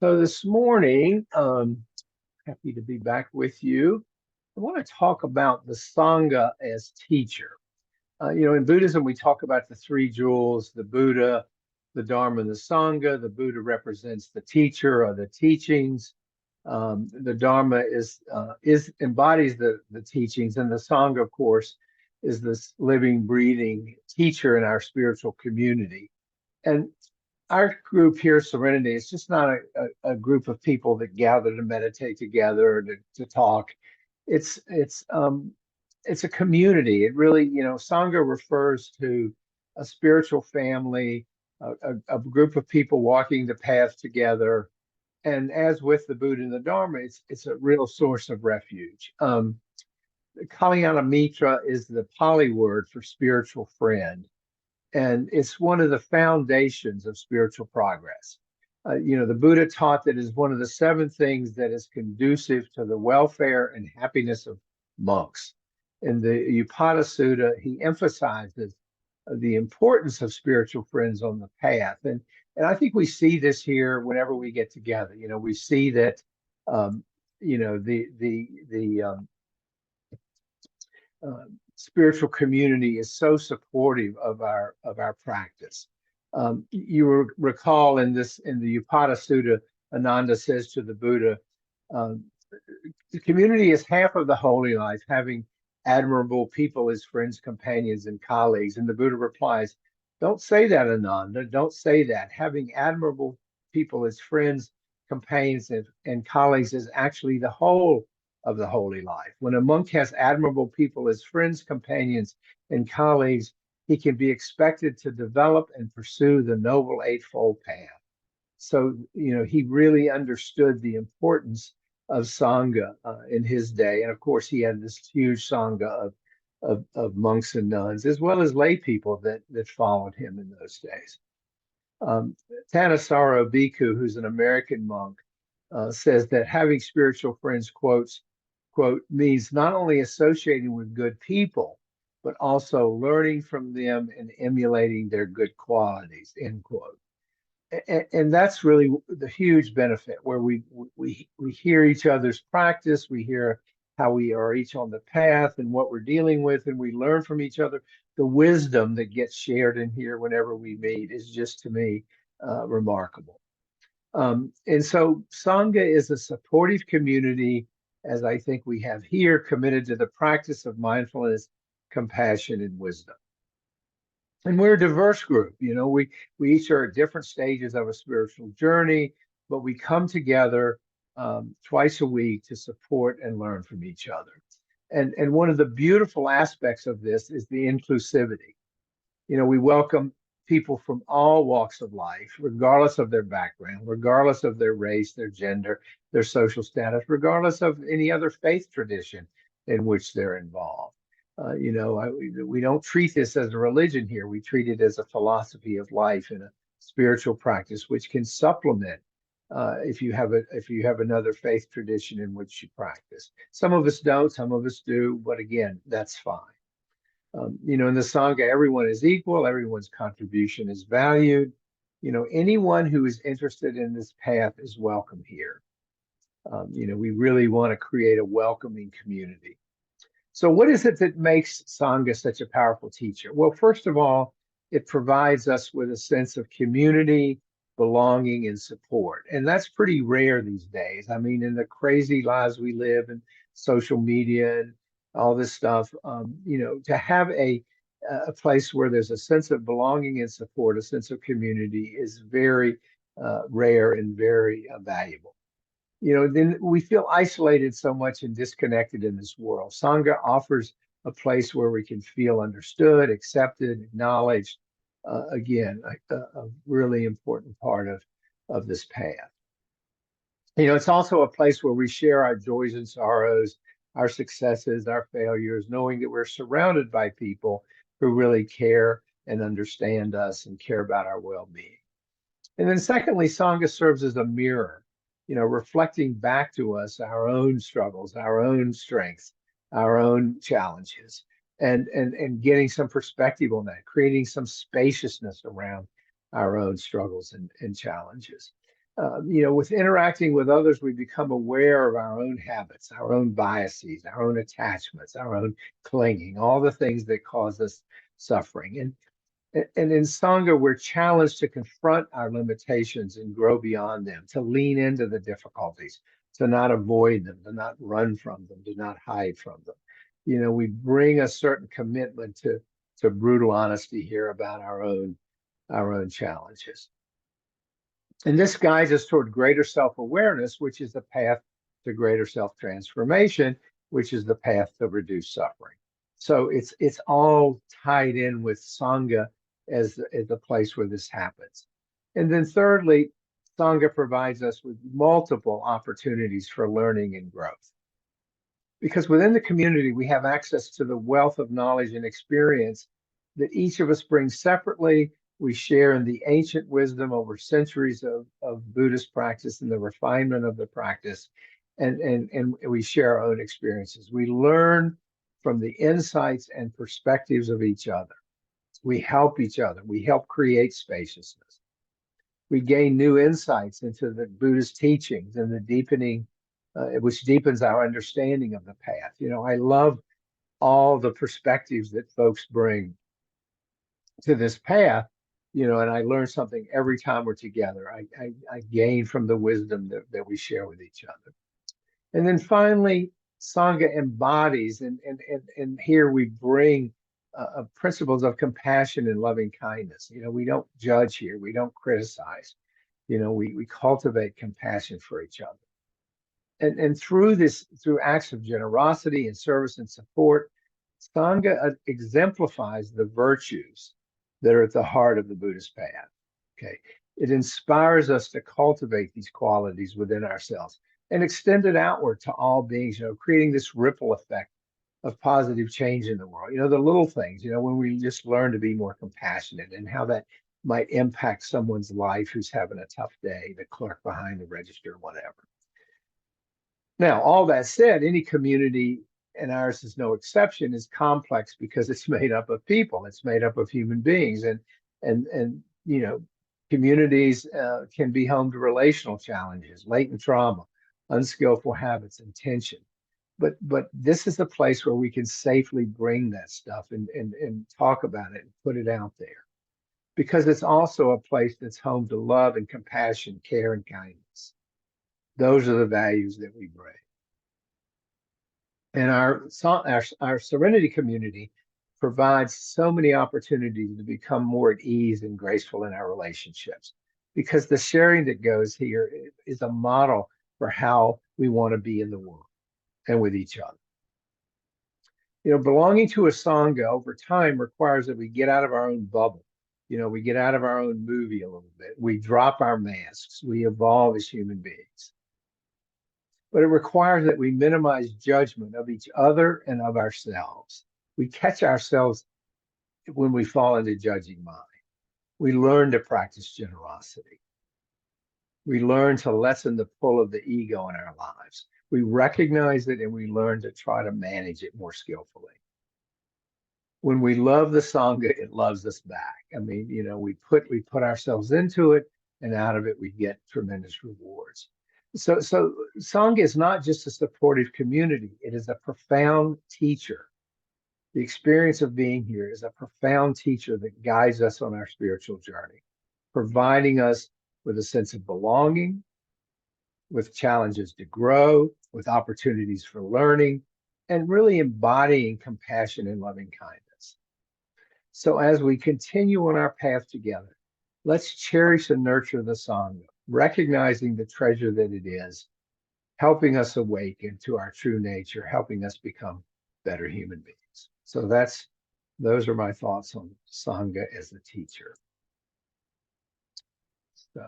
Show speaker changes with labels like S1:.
S1: So this morning, happy to be back with you. I want to talk about the Sangha as teacher. In Buddhism, we talk about the three jewels, the Buddha, the Dharma, and the Sangha. The Buddha represents the teacher or the teachings. The Dharma is embodies the teachings, and the Sangha, of course, is this living, breathing teacher in our spiritual community. And our group here, Serenity, is just not a group of people that gather to meditate together to talk. It's a community. It really, Sangha refers to a spiritual family, a group of people walking the path together. And as with the Buddha and the Dharma, it's a real source of refuge. Kalyana Mitra is the Pali word for spiritual friend, and it's one of the foundations of spiritual progress. The Buddha taught that is one of the seven things that is conducive to the welfare and happiness of monks. In the Upada Sutta, he emphasizes the importance of spiritual friends on the path, and I think we see this here whenever we get together. We see that um, the spiritual community is so supportive of our practice. You recall in the Upada Sutta, Ananda says to the Buddha, um, the community is half of the holy life, having admirable people as friends, companions, and colleagues. And the Buddha replies, "Don't say that, Ananda. Don't say that. Having admirable people as friends, companions, and colleagues is actually the whole of the holy life. When a monk has admirable people as friends, companions, and colleagues, he can be expected to develop and pursue the Noble Eightfold Path." So, he really understood the importance of Sangha in his day. And of course, he had this huge Sangha of monks and nuns, as well as lay people that followed him in those days. Thanissaro Bhikkhu, who's an American monk, says that having spiritual friends, quote, means not only associating with good people, but also learning from them and emulating their good qualities, end quote. And that's really the huge benefit where we hear each other's practice, we hear how we are each on the path and what we're dealing with, and we learn from each other. The wisdom that gets shared in here whenever we meet is just, to me, remarkable. And so Sangha is a supportive community, as I think we have here, committed to the practice of mindfulness, compassion, and wisdom. And we're a diverse group. We each are at different stages of a spiritual journey, but we come together twice a week to support and learn from each other. And one of the beautiful aspects of this is the inclusivity. We welcome people from all walks of life, regardless of their background, regardless of their race, their gender, their social status, regardless of any other faith tradition in which they're involved. We don't treat this as a religion here. We treat it as a philosophy of life and a spiritual practice, which can supplement if you have another faith tradition in which you practice. Some of us don't, some of us do, but again, that's fine. In the Sangha, everyone is equal, everyone's contribution is valued. Anyone who is interested in this path is welcome here. We really want to create a welcoming community. So what is it that makes Sangha such a powerful teacher? Well, first of all, it provides us with a sense of community, belonging, and support. And that's pretty rare these days. I mean, in the crazy lives we live in social media and all this stuff, to have a place where there's a sense of belonging and support, a sense of community is very rare and very valuable. Then we feel isolated so much and disconnected in this world. Sangha offers a place where we can feel understood, accepted, acknowledged. Again, a really important part of this path. It's also a place where we share our joys and sorrows, our successes, our failures, knowing that we're surrounded by people who really care and understand us and care about our well-being. And then secondly, Sangha serves as a mirror, reflecting back to us our own struggles, our own strengths, our own challenges, and getting some perspective on that, creating some spaciousness around our own struggles and challenges. With interacting with others, we become aware of our own habits, our own biases, our own attachments, our own clinging, all the things that cause us suffering. And in Sangha, we're challenged to confront our limitations and grow beyond them, to lean into the difficulties, to not avoid them, to not run from them, to not hide from them. We bring a certain commitment to brutal honesty here about our own challenges. And this guides us toward greater self-awareness, which is the path to greater self-transformation, which is the path to reduce suffering. So it's all tied in with Sangha as the place where this happens. And then thirdly, Sangha provides us with multiple opportunities for learning and growth. Because within the community, we have access to the wealth of knowledge and experience that each of us brings separately. We share in the ancient wisdom over centuries of Buddhist practice and the refinement of the practice, and we share our own experiences. We learn from the insights and perspectives of each other. We help each other. We help create spaciousness. We gain new insights into the Buddhist teachings and the deepening, which deepens our understanding of the path. I love all the perspectives that folks bring to this path, and I learn something every time we're together. I gain from the wisdom that we share with each other. And then finally, Sangha embodies, and here we bring principles of compassion and loving kindness. We don't judge here. We don't criticize. We cultivate compassion for each other. And through acts of generosity and service and support, Sangha exemplifies the virtues that are at the heart of the Buddhist path. Okay. It inspires us to cultivate these qualities within ourselves and extend it outward to all beings, creating this ripple effect of positive change in the world. The little things, when we just learn to be more compassionate and how that might impact someone's life who's having a tough day, the clerk behind the register, whatever. Now, all that said, any community, and ours is no exception, is complex because it's made up of people. It's made up of human beings, and communities can be home to relational challenges, latent trauma, unskillful habits, and tension. But this is the place where we can safely bring that stuff and talk about it and put it out there, because it's also a place that's home to love and compassion, care and kindness. Those are the values that we bring. And our Serenity community provides so many opportunities to become more at ease and graceful in our relationships, because the sharing that goes here is a model for how we want to be in the world and with each other. Belonging to a Sangha over time requires that we get out of our own bubble. We get out of our own movie a little bit. We drop our masks. We evolve as human beings. But it requires that we minimize judgment of each other and of ourselves. We catch ourselves when we fall into judging mind. We learn to practice generosity. We learn to lessen the pull of the ego in our lives. We recognize it and we learn to try to manage it more skillfully. When we love the Sangha, it loves us back. We put ourselves into it, and out of it we get tremendous rewards. So Sangha is not just a supportive community, it is a profound teacher. The experience of being here is a profound teacher that guides us on our spiritual journey, providing us with a sense of belonging, with challenges to grow, with opportunities for learning, and really embodying compassion and loving kindness. So as we continue on our path together, let's cherish and nurture the Sangha, recognizing the treasure that it is, helping us awaken to our true nature, helping us become better human beings. So those are my thoughts on Sangha as a teacher. So